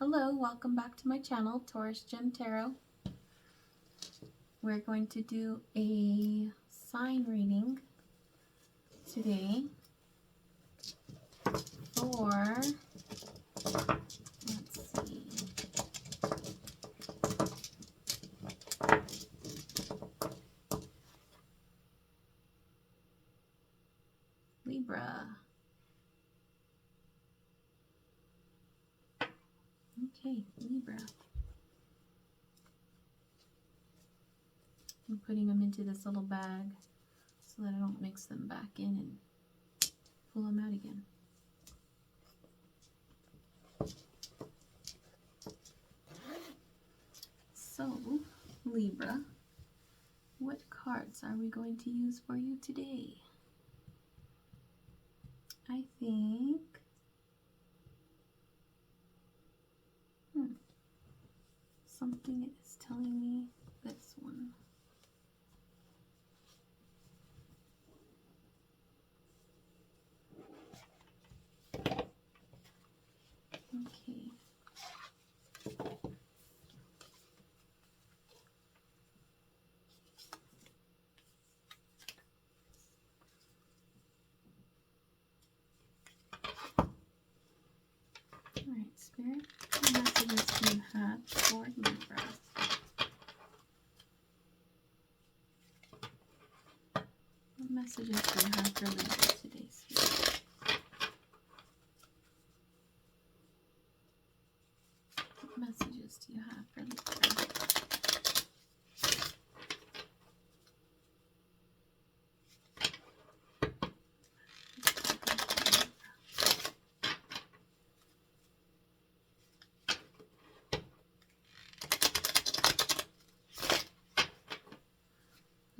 Hello, welcome back to my channel, Taurus Gem Tarot. We're going to do a sign reading today for, let's see, Libra. Okay, Libra. I'm putting them into this little bag so that I don't mix them back in and pull them out again. So, Libra, what cards are we going to use for you today? I think something is telling me this one. Okay. Alright, Spirit, what messages do you have for Libra? What messages do you have for Libra today, Spirit? What messages do you have for Libra?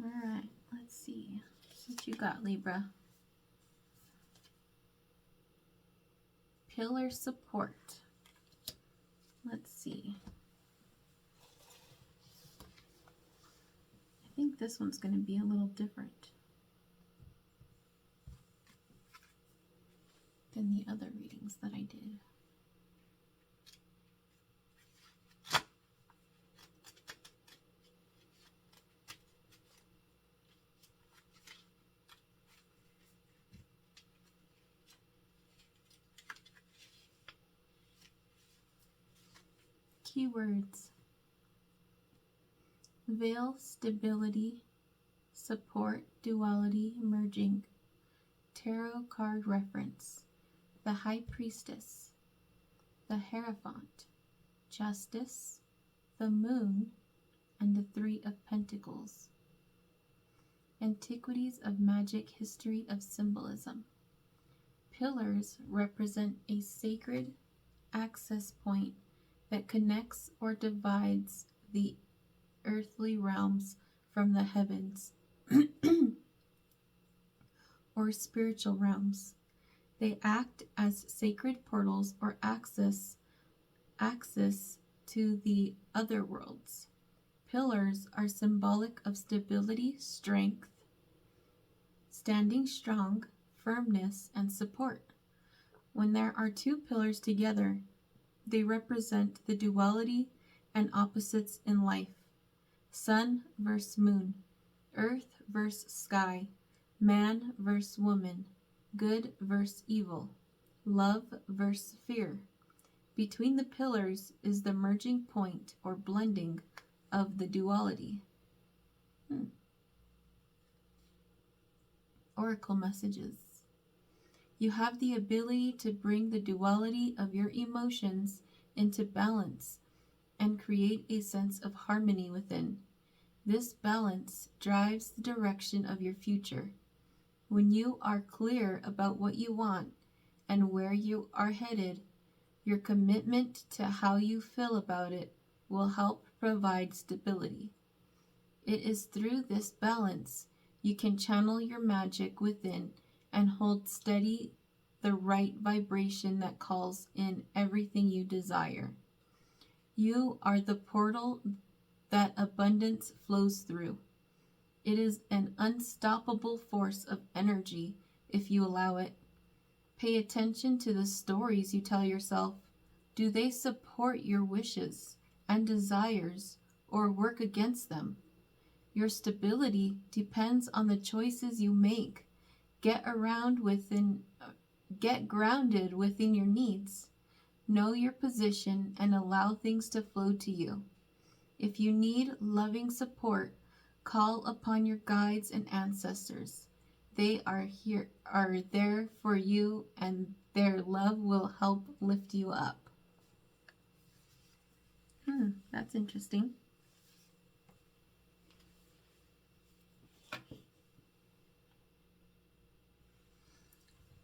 Alright, let's see. What you got, Libra? Pillar support. Let's see. I think this one's going to be a little different than the other readings that I did. Keywords: veil, stability, support, duality, merging, tarot card reference, the High Priestess, the Hierophant, Justice, the Moon, and the Three of Pentacles. Antiquities of magic, history of symbolism. Pillars represent a sacred access point that connects or divides the earthly realms from the heavens or spiritual realms. They act as sacred portals or access to the other worlds. Pillars are symbolic of stability, strength, standing strong, firmness, and support. When there are two pillars together, they represent the duality and opposites in life. Sun versus moon, earth versus sky, man versus woman, good versus evil, love versus fear. Between the pillars is the merging point or blending of the duality. Oracle messages. You have the ability to bring the duality of your emotions into balance and create a sense of harmony within. This balance drives the direction of your future. When you are clear about what you want and where you are headed, your commitment to how you feel about it will help provide stability. It is through this balance you can channel your magic within and hold steady the right vibration that calls in everything you desire. You are the portal that abundance flows through. It is an unstoppable force of energy if you allow it. Pay attention to the stories you tell yourself. Do they support your wishes and desires or work against them? Your stability depends on the choices you make. Get grounded within your needs. Know your position and allow things to flow to you. If you need loving support, call upon your guides and ancestors. They are there for you, and their love will help lift you up. That's interesting.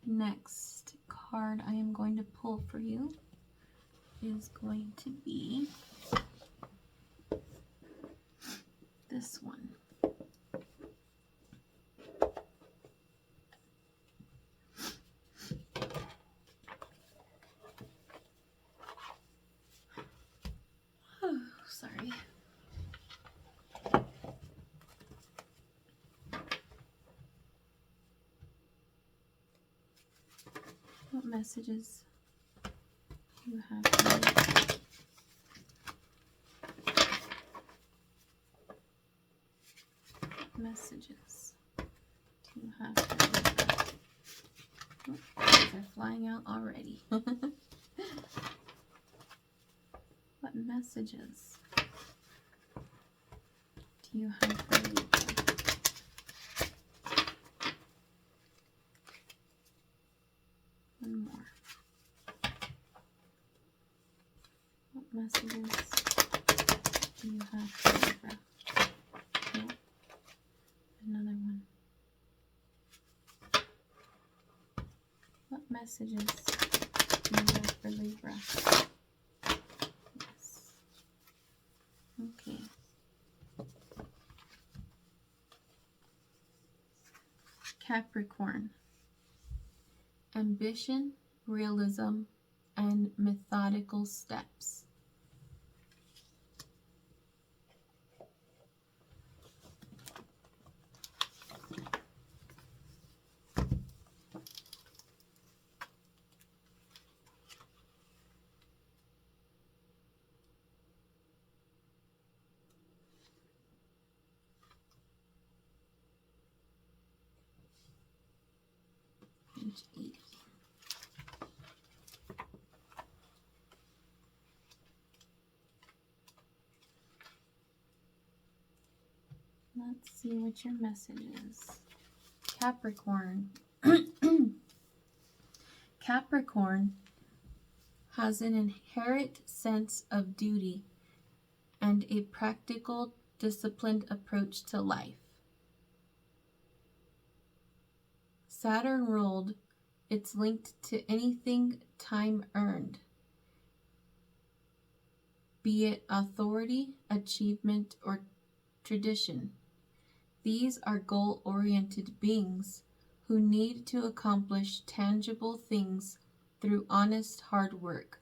Next card I am going to pull for you is going to be this one. Oh, sorry. What messages do you have for me? What messages do you have for me? Oh, they're flying out already. What messages do you have for me? One more. What messages do you have for Libra? Oh, another one. What messages do you have for Libra? Yes. Okay. Capricorn. Ambition, realism, and methodical steps. Page 80. Let's see what your message is. Capricorn. Capricorn has an inherent sense of duty and a practical, disciplined approach to life. Saturn ruled, it's linked to anything time earned, be it authority, achievement, or tradition. These are goal-oriented beings who need to accomplish tangible things through honest hard work.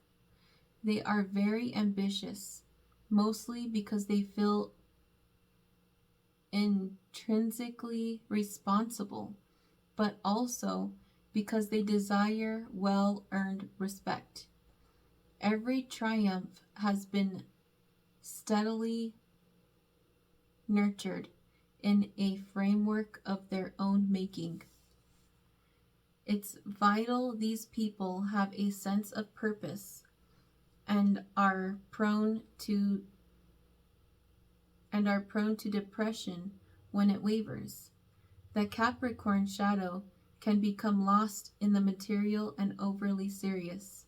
They are very ambitious, mostly because they feel intrinsically responsible, but also because they desire well-earned respect. Every triumph has been steadily nurtured in a framework of their own making. It's vital these people have a sense of purpose and are prone to depression when it wavers. The Capricorn shadow can become lost in the material and overly serious.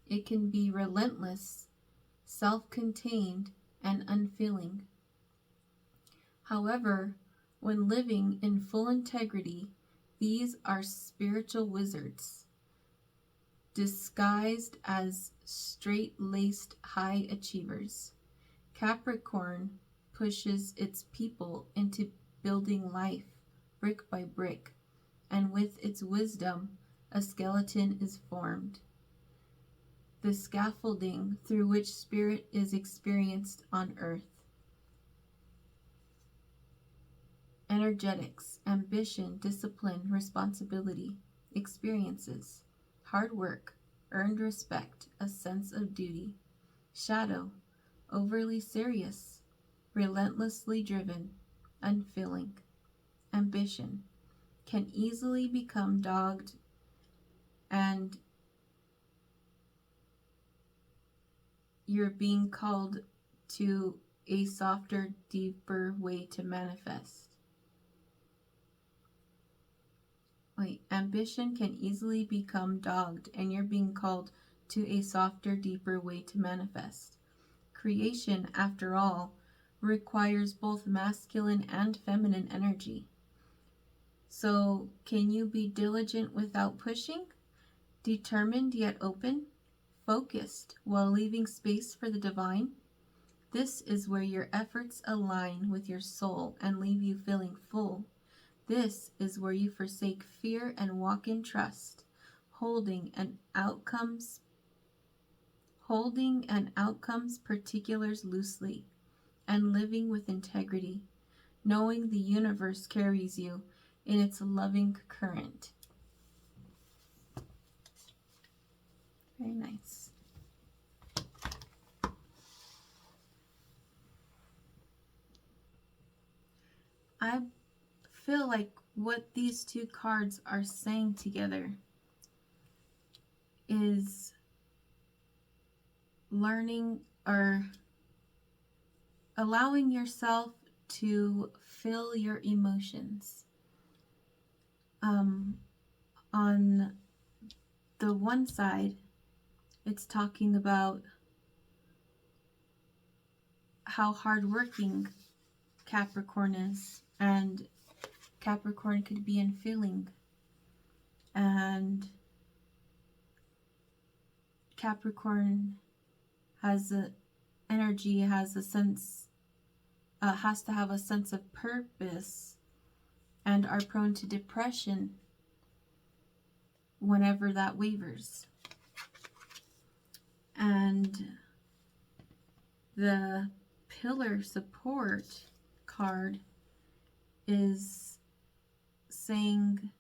It can be relentless, self-contained, and unfeeling. However, when living in full integrity, these are spiritual wizards, disguised as straight-laced high achievers. Capricorn pushes its people into building life brick by brick, and with its wisdom, a skeleton is formed. The scaffolding through which spirit is experienced on earth. Energetics, ambition, discipline, responsibility, experiences, hard work, earned respect, a sense of duty. Shadow, overly serious, relentlessly driven, unfilling. Ambition, can easily become dogged and you're being called to a softer, deeper way to manifest. Ambition can easily become dogged and you're being called to a softer, deeper way to manifest. Creation, after all, requires both masculine and feminine energy. So, can you be diligent without pushing? Determined yet open? Focused while leaving space for the divine? This is where your efforts align with your soul and leave you feeling full. This is where you forsake fear and walk in trust, holding an outcomes particulars loosely, and living with integrity, knowing the universe carries you in its loving current. Very nice. I feel like what these two cards are saying together is learning or allowing yourself to feel your emotions. On the one side, it's talking about how hardworking Capricorn is, and Capricorn could be in feeling, and Capricorn has a energy, has a sense, has to have a sense of purpose, and are prone to depression whenever that wavers. And the pillar support card is saying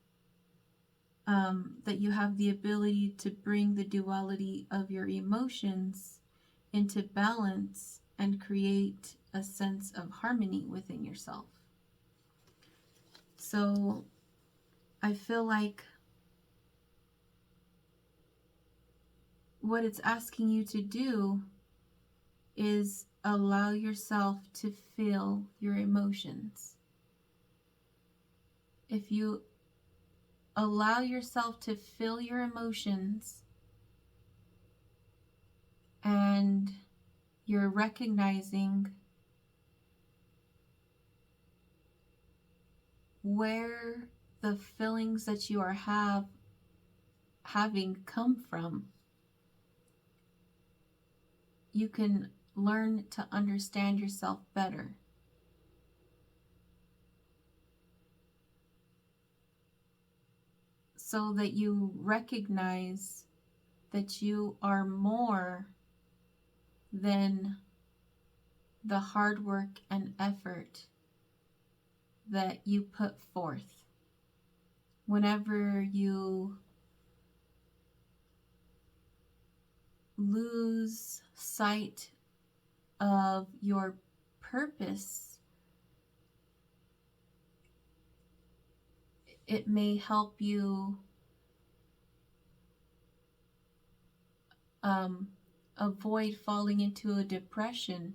that you have the ability to bring the duality of your emotions into balance and create a sense of harmony within yourself. So I feel like what it's asking you to do is allow yourself to feel your emotions. If you allow yourself to feel your emotions and you're recognizing where the feelings that you are having come from, you can learn to understand yourself better. So that you recognize that you are more than the hard work and effort that you put forth. Whenever you lose sight of your purpose, it may help you avoid falling into a depression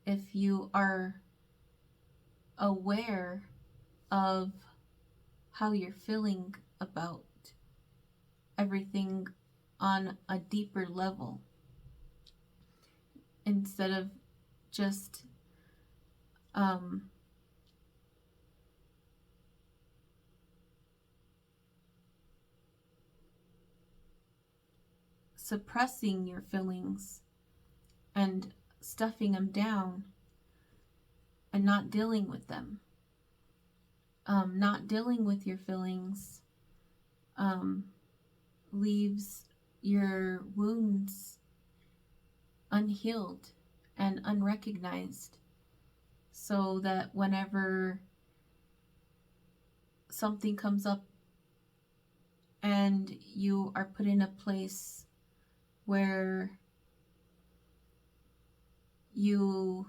if you are aware of how you're feeling about everything on a deeper level, instead of just suppressing your feelings and stuffing them down and not dealing with them. Not dealing with your feelings leaves your wounds unhealed and unrecognized, so that whenever something comes up and you are put in a place where you,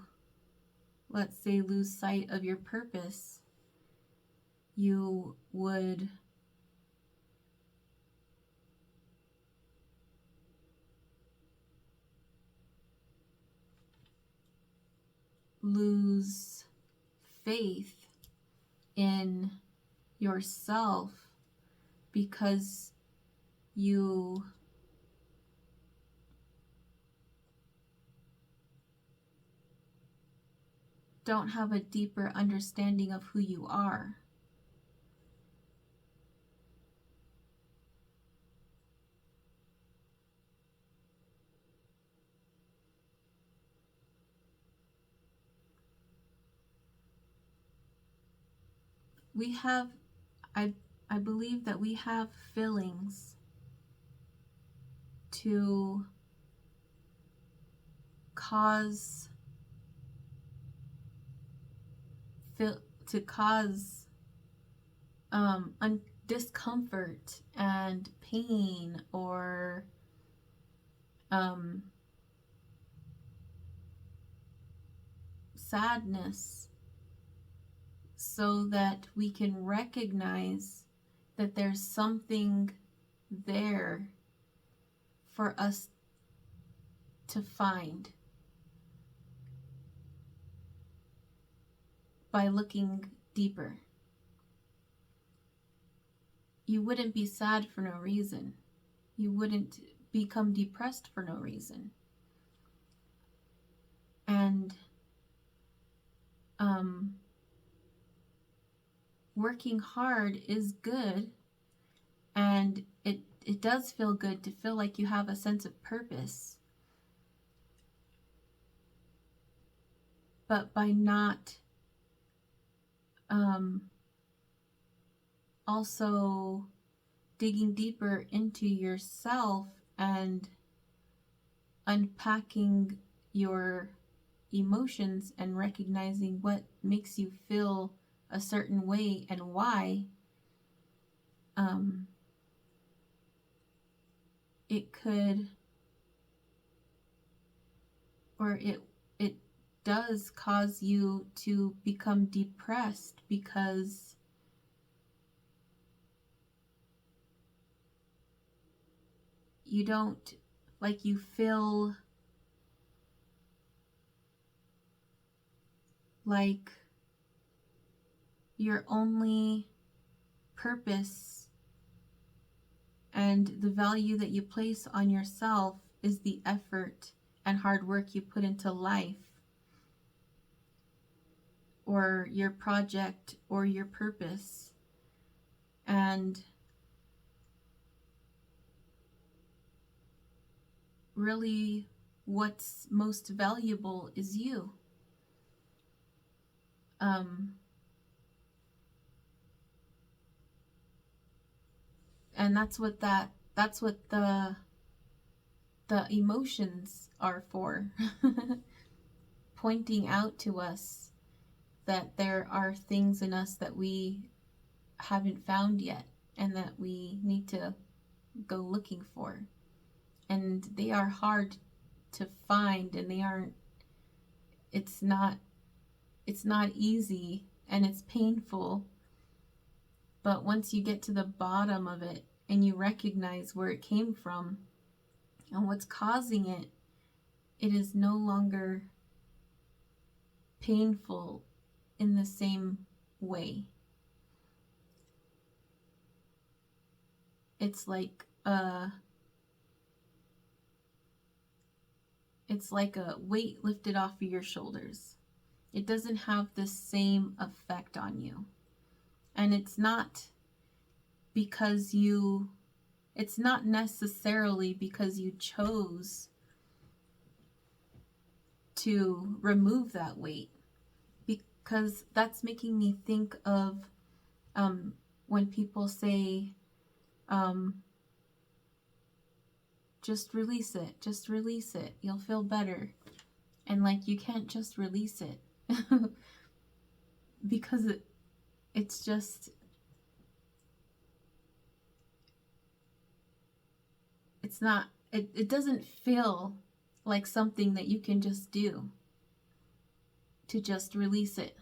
let's say, lose sight of your purpose, you would lose faith in yourself because you don't have a deeper understanding of who you are. We have, I believe that we have feelings to cause discomfort and pain, or sadness, so that we can recognize that there's something there for us to find by looking deeper. You wouldn't be sad for no reason. You wouldn't become depressed for no reason. And working hard is good, and it does feel good to feel like you have a sense of purpose. But by not also digging deeper into yourself and unpacking your emotions and recognizing what makes you feel a certain way and why, it could, or it does cause you to become depressed because you don't, like, you feel like your only purpose and the value that you place on yourself is the effort and hard work you put into life, or your project, or your purpose. And really, what's most valuable is you. And that's what the emotions are for. Pointing out to us that there are things in us that we haven't found yet and that we need to go looking for. And they are hard to find, and it's not easy, and it's painful. But once you get to the bottom of it and you recognize where it came from and what's causing it, it is no longer painful in the same way. It's like a weight lifted off of your shoulders. It doesn't have the same effect on you. And it's not necessarily because you chose to remove that weight, because that's making me think of when people say, just release it, you'll feel better. And like, you can't just release it because it's just, it doesn't feel like something that you can just do to just release it.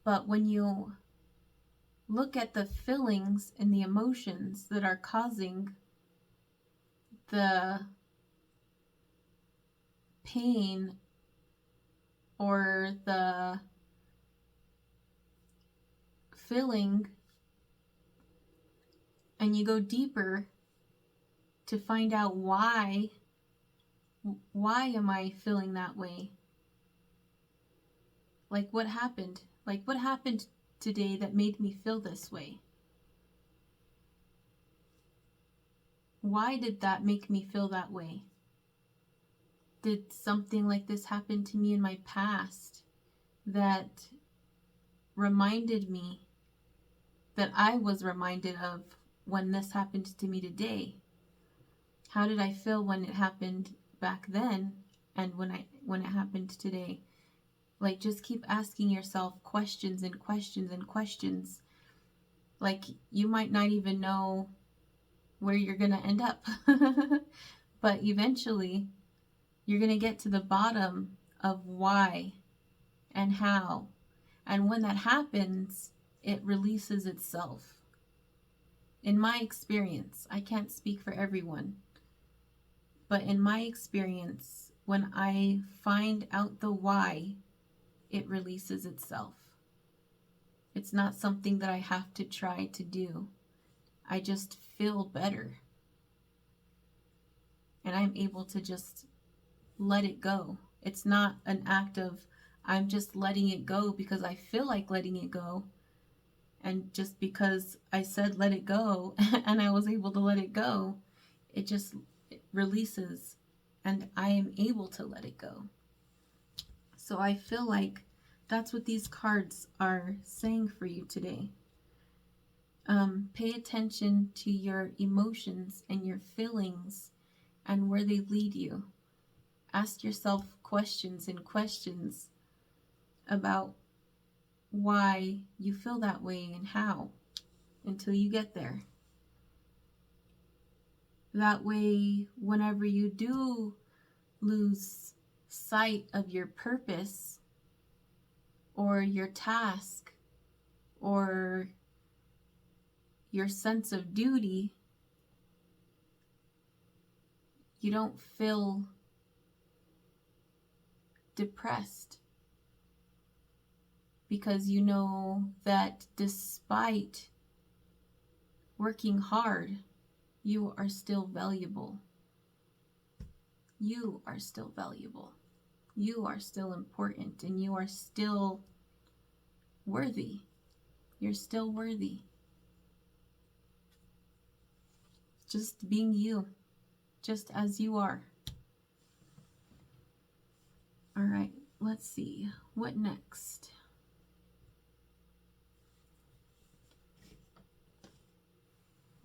But when you look at the feelings and the emotions that are causing the pain or the feeling, and you go deeper to find out why am I feeling that way? Like what happened? Like what happened today that made me feel this way? Why did that make me feel that way? Did something like this happen to me in my past that reminded me, that I was reminded of when this happened to me today? How did I feel when it happened back then and when it happened today? Like, just keep asking yourself questions and questions and questions. Like, you might not even know where you're going to end up. But eventually, you're going to get to the bottom of why and how. And when that happens, it releases itself. In my experience, I can't speak for everyone, but in my experience, when I find out the why, it releases itself. It's not something that I have to try to do. I just feel better. And I'm able to just let it go. It's not an act of I'm just letting it go because I feel like letting it go. And just because I said let it go and I was able to let it go, it releases and I am able to let it go. So I feel like that's what these cards are saying for you today. Pay attention to your emotions and your feelings and where they lead you. Ask yourself questions and questions about why you feel that way and how, until you get there. That way, whenever you do lose sight of your purpose or your task or your sense of duty, you don't feel depressed, because you know that despite working hard, you are still valuable. You are still valuable. You are still important, and you are still worthy. You're still worthy. Just being you, just as you are. All right, let's see. What next?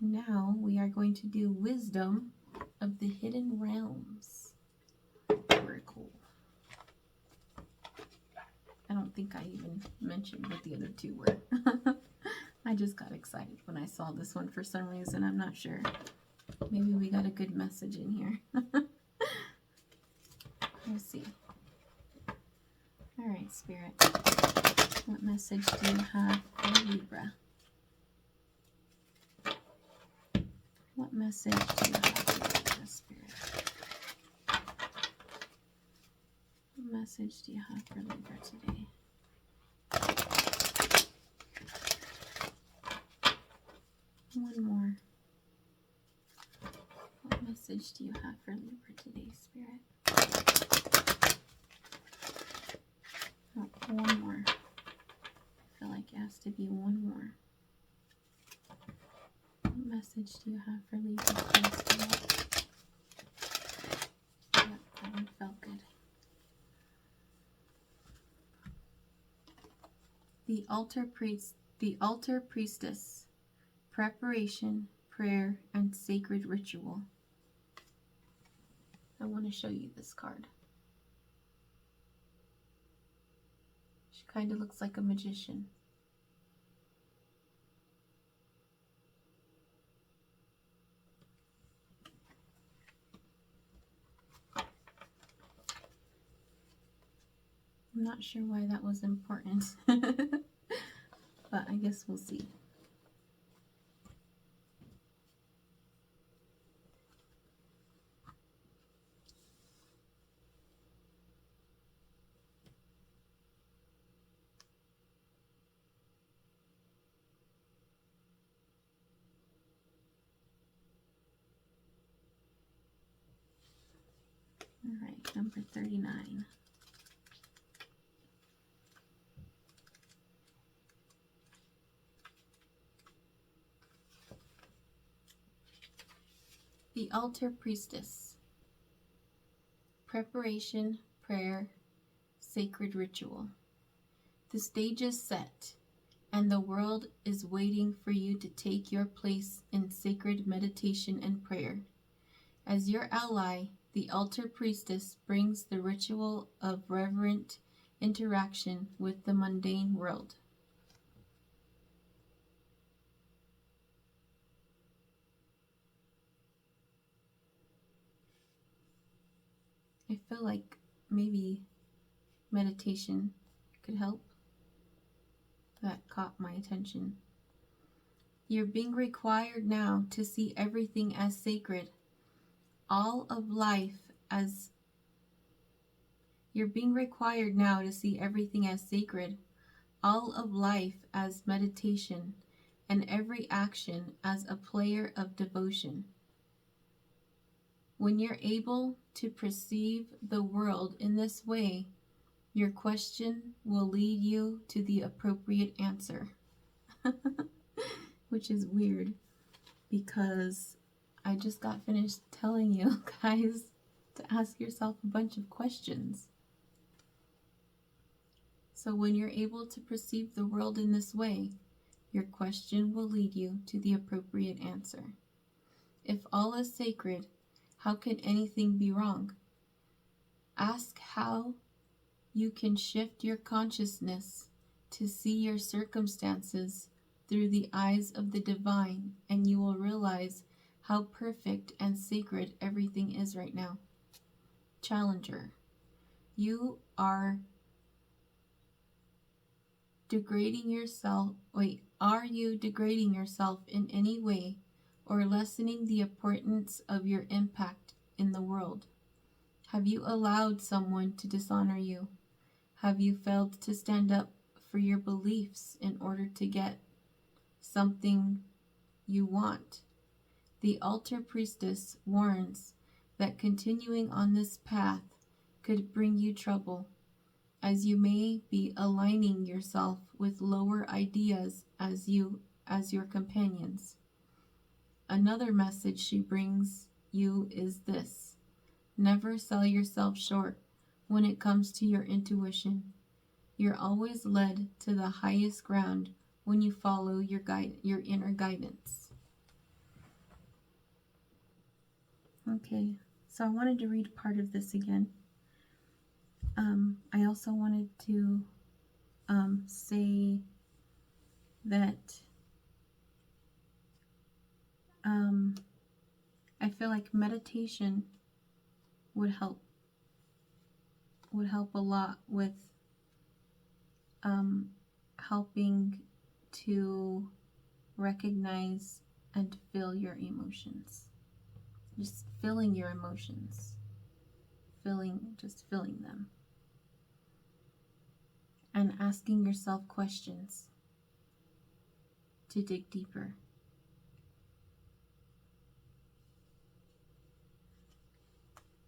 Now we are going to do Wisdom of the Hidden Realms. Very cool. I don't think I even mentioned what the other two were. I just got excited when I saw this one for some reason. I'm not sure. Maybe we got a good message in here. We'll see. All right, Spirit. What message do you have for Libra? What message do you have for Libra, Spirit? What message do you have for Libra today? One more. What message do you have for Libra today, Spirit? Oh, one more. I feel like it has to be one more. What message do you have for Libra today, Spirit? Yep, that one felt good. The altar priestess, preparation, prayer, and sacred ritual. I want to show you this card. She kind of looks like a magician. I'm not sure why that was important, but I guess we'll see. All right, number 39. The altar priestess. Preparation, prayer, sacred ritual. The stage is set, and the world is waiting for you to take your place in sacred meditation and prayer. As your ally, the altar priestess brings the ritual of reverent interaction with the mundane world. I feel like maybe meditation could help. That caught my attention. You're being required now to see everything as sacred. All of life as You're being required now to see everything as sacred, all of life as meditation, and every action as a prayer of devotion. When you're able to perceive the world in this way, your question will lead you to the appropriate answer. Which is weird, because I just got finished telling you guys to ask yourself a bunch of questions. So when you're able to perceive the world in this way, your question will lead you to the appropriate answer. If all is sacred, how can anything be wrong? Ask how you can shift your consciousness to see your circumstances through the eyes of the divine, and you will realize how perfect and sacred everything is right now. Challenger, you are degrading yourself. Are you degrading yourself in any way or lessening the importance of your impact in the world? Have you allowed someone to dishonor you? Have you failed to stand up for your beliefs in order to get something you want? The altar priestess warns that continuing on this path could bring you trouble, as you may be aligning yourself with lower ideas as your companions. Another message she brings you is this: never sell yourself short when it comes to your intuition. You're always led to the highest ground when you follow your inner guidance. Okay, so I wanted to read part of this again. I also wanted to say that I feel like meditation would help a lot with helping to recognize and feel your emotions. Just feeling your emotions. Just feeling them. And asking yourself questions to dig deeper.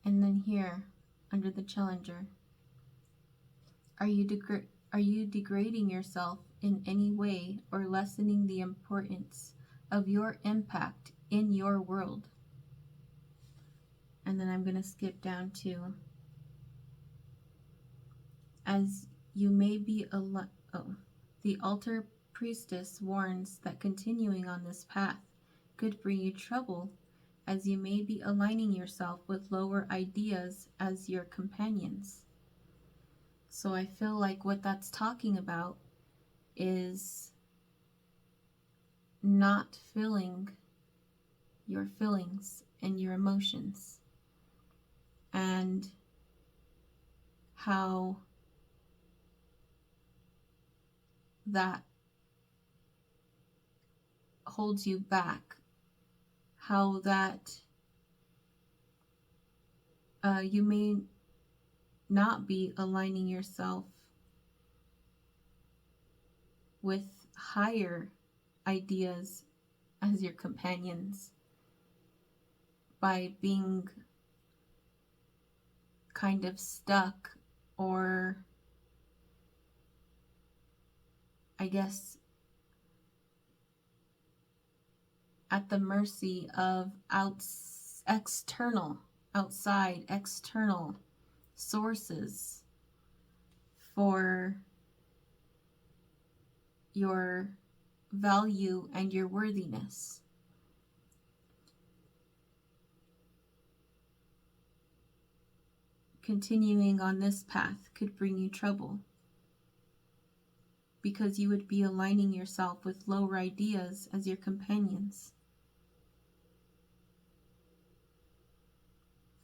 And then here, under the challenger, are you degrading yourself in any way or lessening the importance of your impact in your world? And then I'm going to skip down to, as you may be the altar priestess warns that continuing on this path could bring you trouble, as you may be aligning yourself with lower ideas as your companions. So I feel like what that's talking about is not feeling your feelings and your emotions, and how that holds you back, how that you may not be aligning yourself with higher ideas as your companions by being kind of stuck, or I guess at the mercy of outside external sources for your value and your worthiness. Continuing on this path could bring you trouble, because you would be aligning yourself with lower ideas as your companions.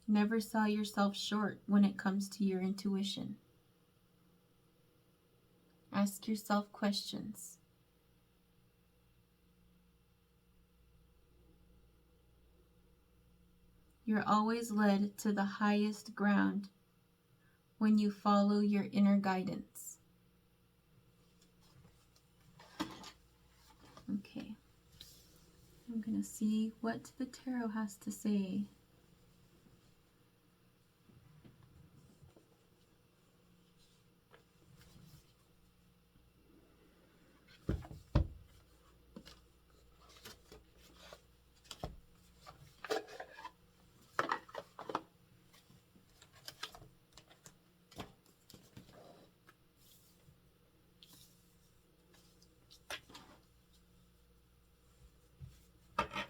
Never sell yourself short when it comes to your intuition. Ask yourself questions. You're always led to the highest ground when you follow your inner guidance. Okay, I'm going to see what the tarot has to say.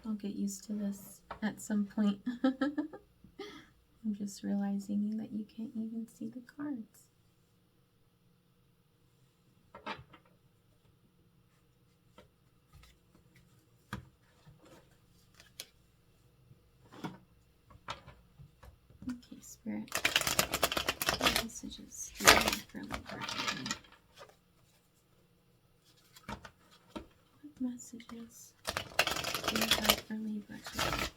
I'll get used to this at some point. I'm just realizing that you can't even see the cards. Okay, Spirit. What messages do you have for Libra? What messages do you have for Libra today?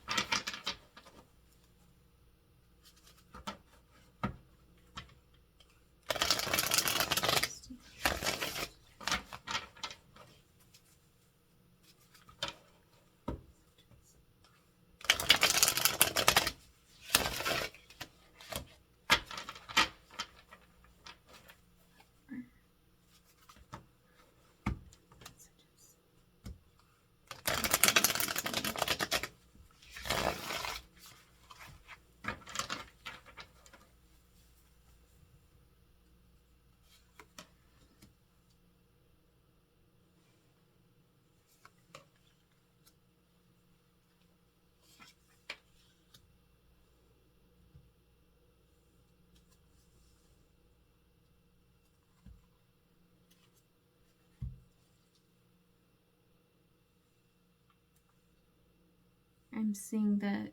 I'm seeing that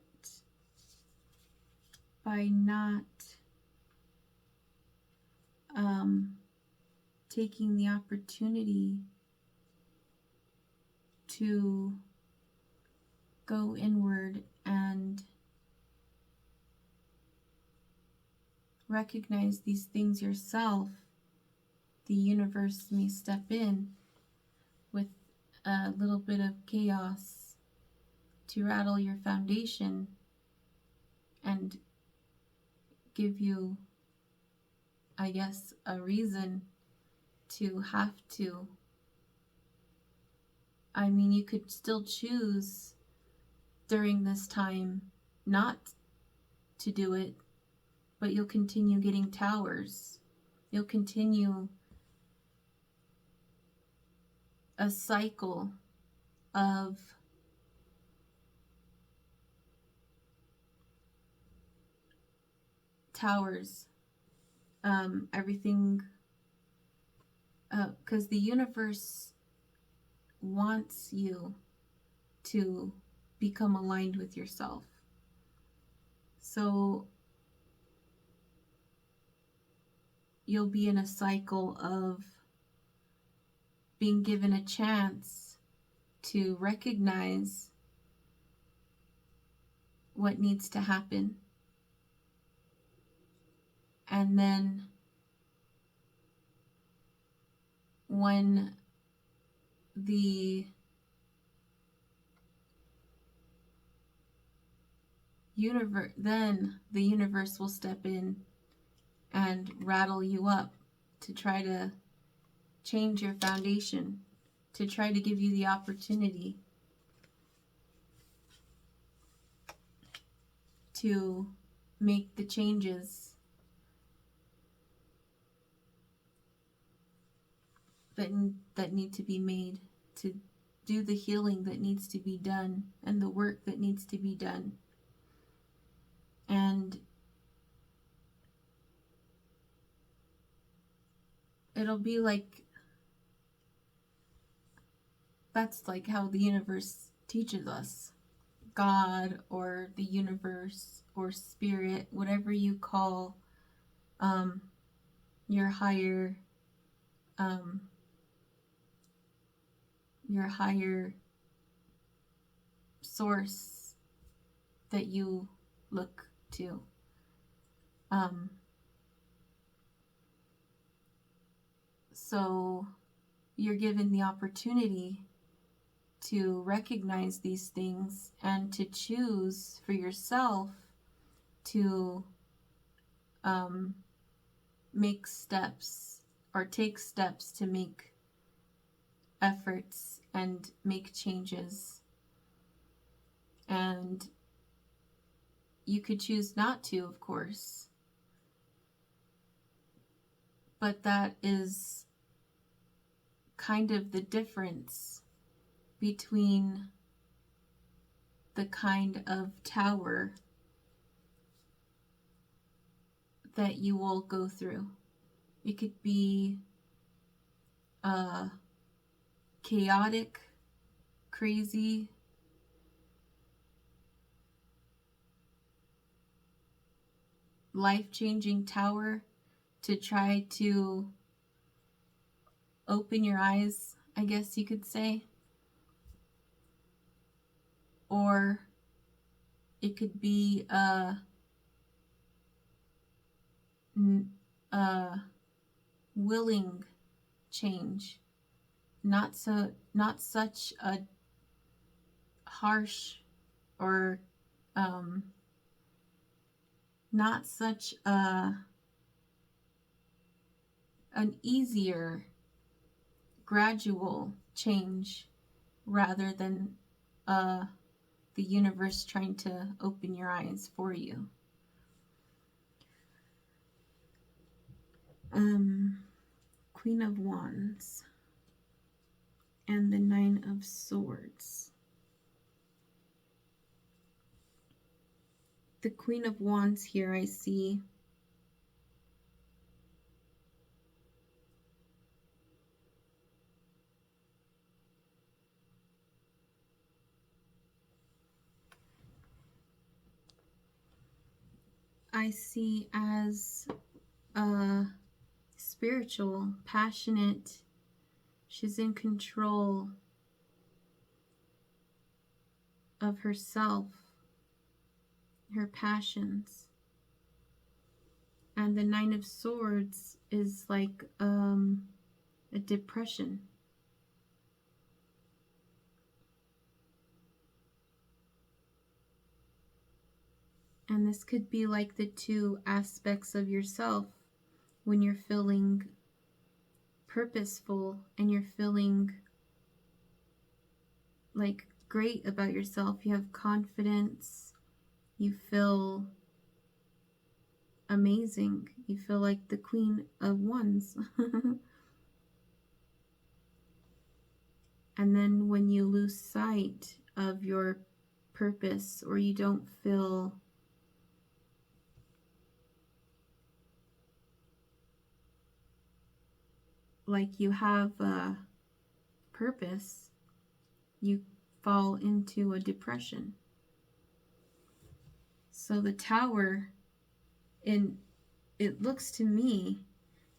by not taking the opportunity to go inward and recognize these things yourself, the universe may step in with a little bit of chaos to rattle your foundation and give you, I guess, a reason to have to. I mean, you could still choose during this time not to do it, but you'll continue getting towers. You'll continue a cycle of towers. Everything, because the universe wants you to become aligned with yourself. So you'll be in a cycle of being given a chance to recognize what needs to happen. And then when the universe will step in and rattle you up to try to change your foundation, to try to give you the opportunity to make the changes that need to be made, to do the healing that needs to be done and the work that needs to be done. And it'll be like, that's like how the universe teaches us. God or the universe or spirit, whatever you call your higher source that you look to. So you're given the opportunity to recognize these things and to choose for yourself to make steps or take steps to make efforts and make changes. And you could choose not to, of course, but that is kind of the difference between the kind of tower that you will go through. It could be chaotic, crazy, life-changing tower to try to open your eyes, I guess you could say. Or it could be a willing change, not such a harsh or not such an easier, gradual change, rather than the universe trying to open your eyes for you. Queen of Wands and the Nine of Swords. The Queen of Wands here, I see as spiritual, passionate. She's in control of herself, her passions. And the Nine of Swords is like a depression. And this could be like the two aspects of yourself when you're feeling purposeful and you're feeling like great about yourself. You have confidence. You feel amazing. You feel like the Queen of Wands. And then when you lose sight of your purpose, or you don't feel like you have a purpose, you fall into a depression. So the Tower, it looks to me,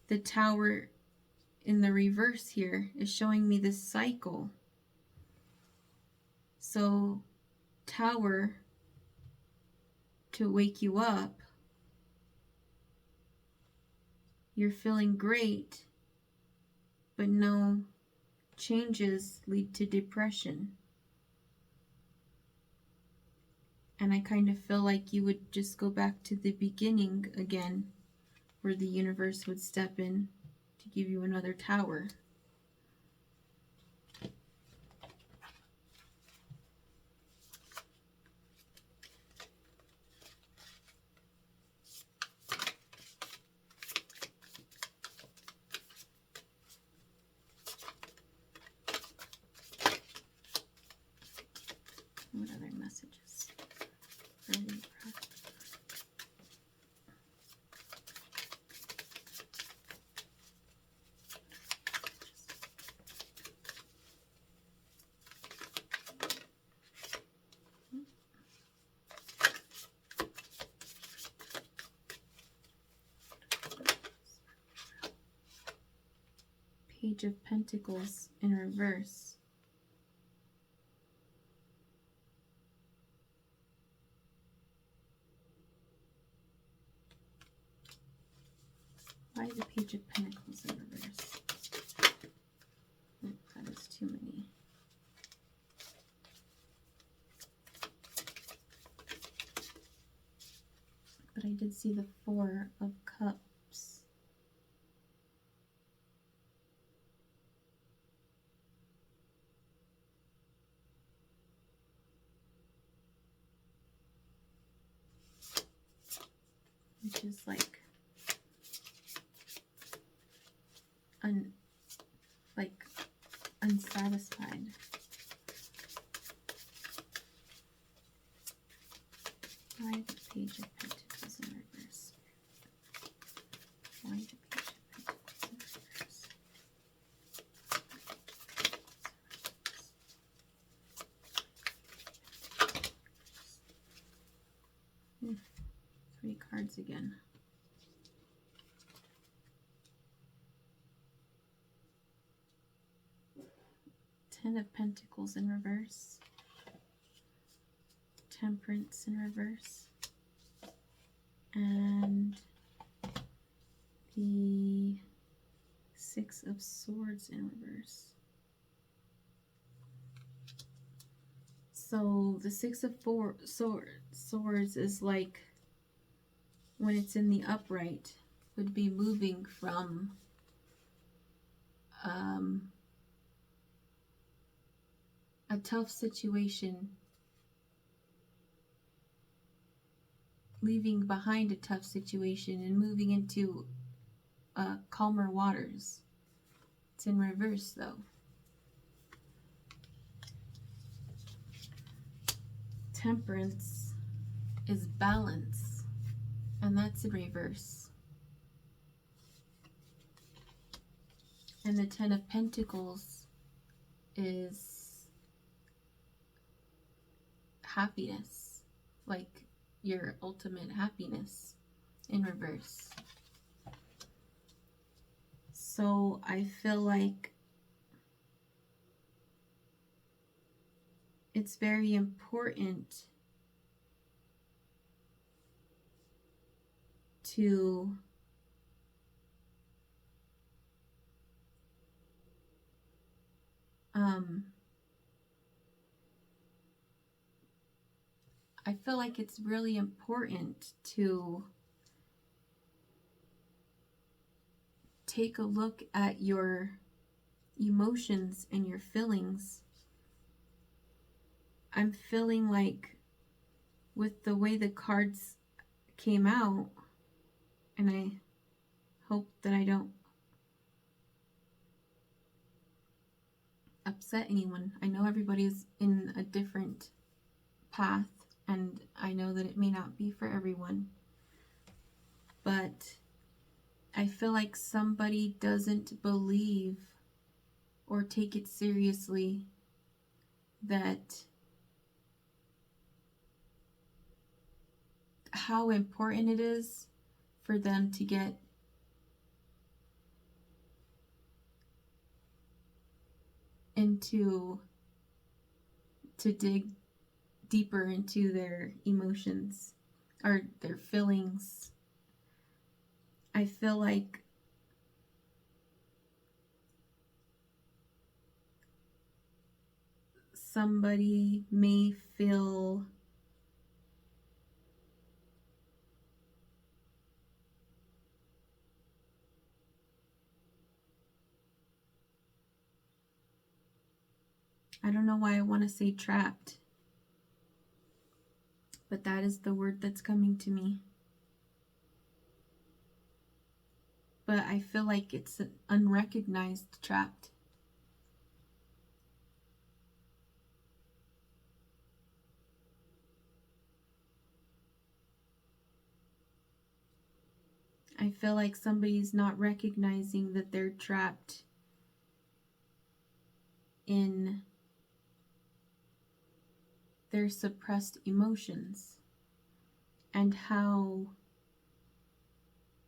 the Tower in the reverse here is showing me this cycle. So Tower, to wake you up, you're feeling great, but no changes lead to depression. And I kind of feel like you would just go back to the beginning again, where the universe would step in to give you another tower. What other messages for Libra? Page of Pentacles in reverse. Why the Page of Pentacles in reverse? Oh, that is too many. But I did see the Four of Cups. Which is like unsatisfied. Why the Page of Pentacles in reverse? Why the Page of Pentacles in reverse? 3 cards again. Ten of Pentacles in reverse. Temperance in reverse. And the Six of Swords in reverse. So the Six of Swords is like, when it's in the upright, would be moving from a tough situation, leaving behind a tough situation and moving into calmer waters. It's in reverse though. Temperance is balance, and that's in reverse. And the Ten of Pentacles is happiness, like your ultimate happiness, in reverse. So I feel like it's very important to I feel like it's really important to take a look at your emotions and your feelings. I'm feeling like with the way the cards came out, and I hope that I don't upset anyone. I know everybody's in a different path, and I know that it may not be for everyone, but I feel like somebody doesn't believe or take it seriously that how important it is for them to get into to dig deeper into their emotions or their feelings. I feel like somebody may feel I don't know why I want to say trapped, but that is the word that's coming to me. But I feel like it's an unrecognized trapped. I feel like somebody's not recognizing that they're trapped in their suppressed emotions and how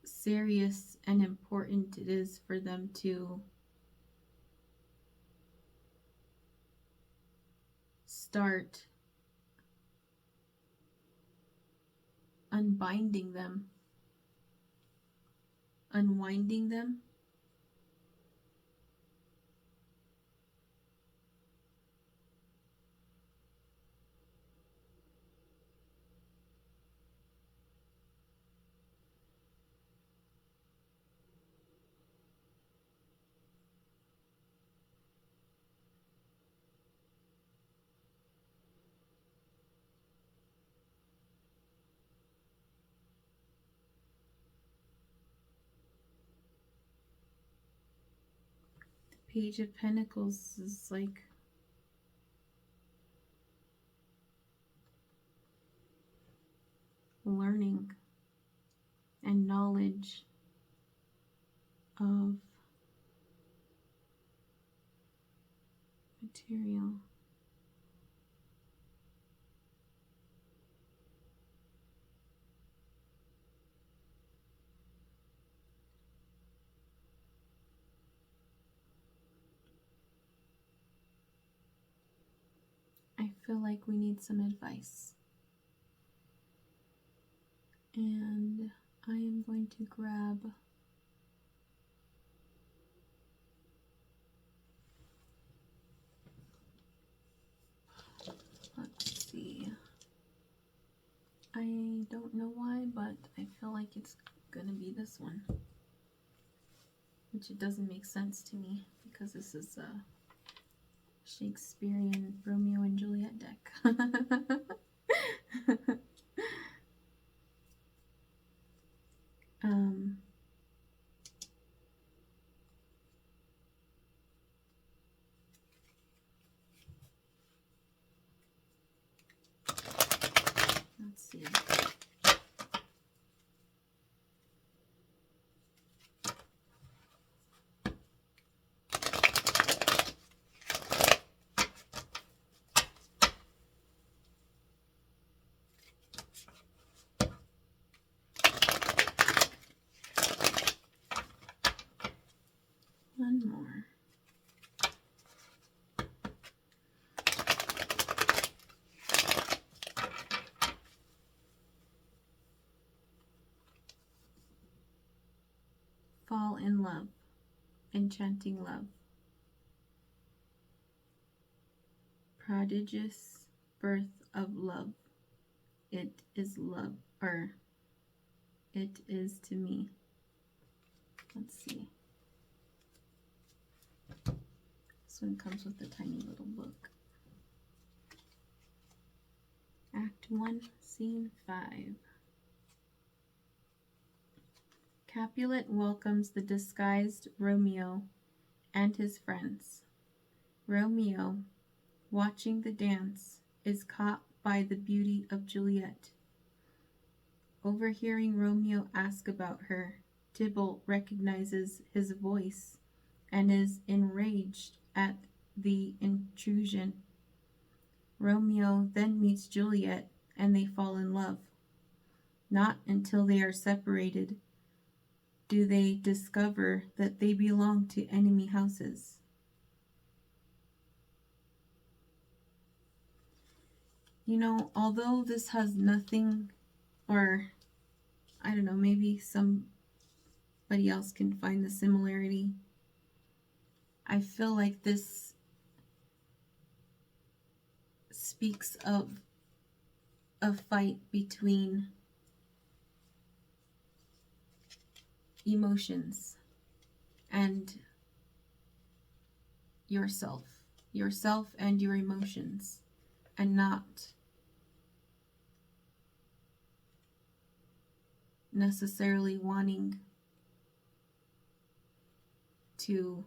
serious and important it is for them to start unbinding them, unwinding them. Page of Pentacles is like learning and knowledge of material. I feel like we need some advice. And I am going to grab let's see. I don't know why, but I feel like it's gonna be this one. Which it doesn't make sense to me because this is a Shakespearean Romeo and Juliet deck. Let's see. One more. Fall in love. Enchanting love. Prodigious birth of love. It is love, or it is to me. Let's see. This one comes with a tiny little book. Act 1, Scene 5. Capulet welcomes the disguised Romeo and his friends. Romeo, watching the dance, is caught by the beauty of Juliet. Overhearing Romeo ask about her, Tybalt recognizes his voice and is enraged at the intrusion. Romeo then meets Juliet and they fall in love. Not until they are separated do they discover that they belong to enemy houses. Although this has nothing, or I don't know, maybe somebody else can find the similarity. I feel like this speaks of a fight between emotions and yourself and your emotions, and not necessarily wanting to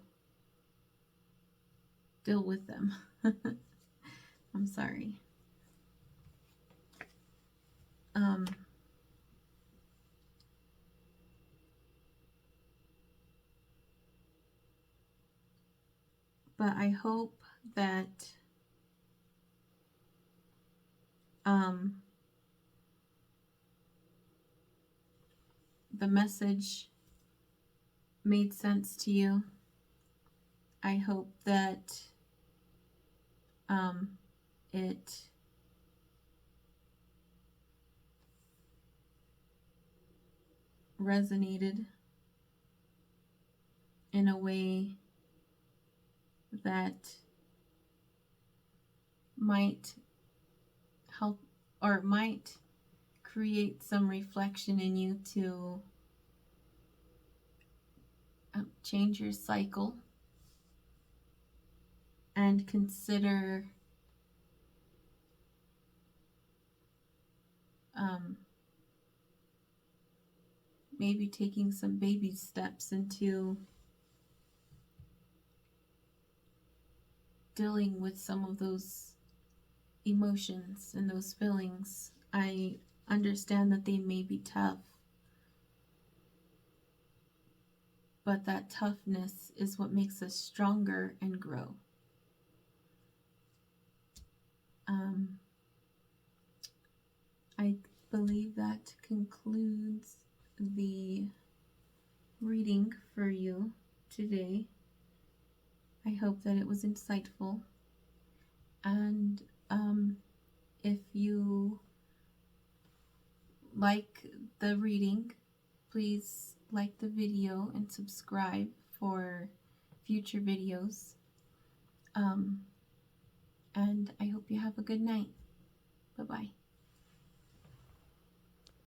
deal with them. I'm sorry. But I hope that the message made sense to you. I hope that it resonated in a way that might help or might create some reflection in you to change your cycle and consider maybe taking some baby steps into dealing with some of those emotions and those feelings. I understand that they may be tough, but that toughness is what makes us stronger and grow. I believe that concludes the reading for you today. I hope that it was insightful, and if you like the reading, please like the video and subscribe for future videos. And I hope you have a good night. Bye-bye.